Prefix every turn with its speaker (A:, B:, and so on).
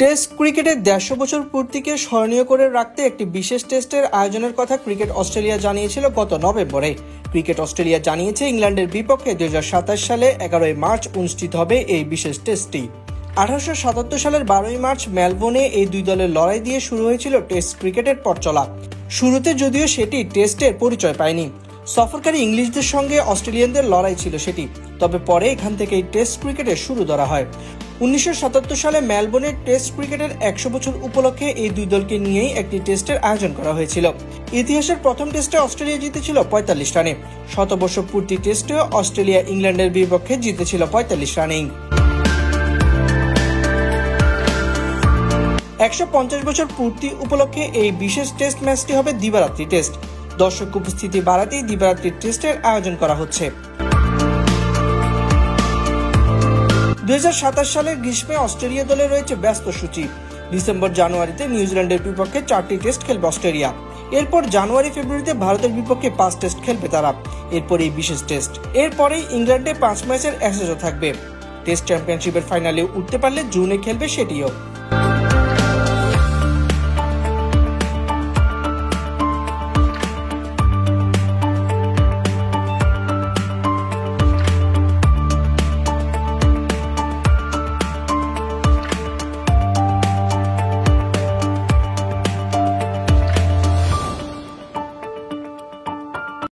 A: Test ক্রিকেটের ১৫০ বছর পূর্তিকে স্মরণীয় করে রাখতে একটি বিশেষ টেস্টের আয়োজনের কথা ক্রিকেট অস্ট্রেলিয়া জানিয়েছিল গত নভেম্বরে। ক্রিকেট অস্ট্রেলিয়া জানিয়েছে ইংল্যান্ডের বিপক্ষে ২০২৭ সালে ১১ মার্চ অনুষ্ঠিত হবে এই বিশেষ টেস্টটি। ১৮৭৭ সালের ১২ মার্চ মেলবোর্নে এই দুই দলের লড়াই দিয়ে শুরু হয়েছিল টেস্ট ক্রিকেটের পথ চলা। শুরুতে যদিও সেটি টেস্টের পরিচয় পায়নি, সফরকারী ইংলিশদের সঙ্গে অস্ট্রেলিয়ানদের লড়াই ছিল সেটি, তবে পরে এখান থেকেই টেস্ট ক্রিকেটের শুরু ধরা হয়। ১৯৭৭ সালে মেলবোর্নের টেস্ট ক্রিকেটের ১০০ বছর উপলক্ষে এই দুই দলকে নিয়েই একটি টেস্টের আয়োজন করা হয়েছিল। ইতিহাসের প্রথম টেস্টে অস্ট্রেলিয়া জিতেছিল ৪৫ রানে। শতবর্ষ পূর্তি টেস্টে অস্ট্রেলিয়া ইংল্যান্ডের বিপক্ষে জিতেছিল ৪৫ রানেই। ১৫০ বছর পূর্তি উপলক্ষে এই বিশেষ টেস্ট ম্যাচটি হবে দিবারাত্রি টেস্ট। দর্শক উপস্থিতি বাড়াতেই দিবারাত্রি টেস্টের আয়োজন করা হচ্ছে। ২০২৭ সালের গ্রীষ্মে অস্ট্রেলিয়া দলে রয়েছে ব্যস্ত সূচি। ডিসেম্বর জানুয়ারিতে নিউজিল্যান্ডের বিপক্ষে ৪টি টেস্ট খেলবে অস্ট্রেলিয়া। এরপর জানুয়ারি ফেব্রুয়ারিতে ভারতের বিপক্ষে ৫ টেস্ট খেলবে তারা। এরপর এই বিশেষ টেস্ট, এরপরেই ইংল্যান্ডে ৫ ম্যাচের অ্যাসেসও থাকবে। টেস্ট চ্যাম্পিয়নশিপের ফাইনালে উঠতে পারলে জুনে খেলবে সেটিও।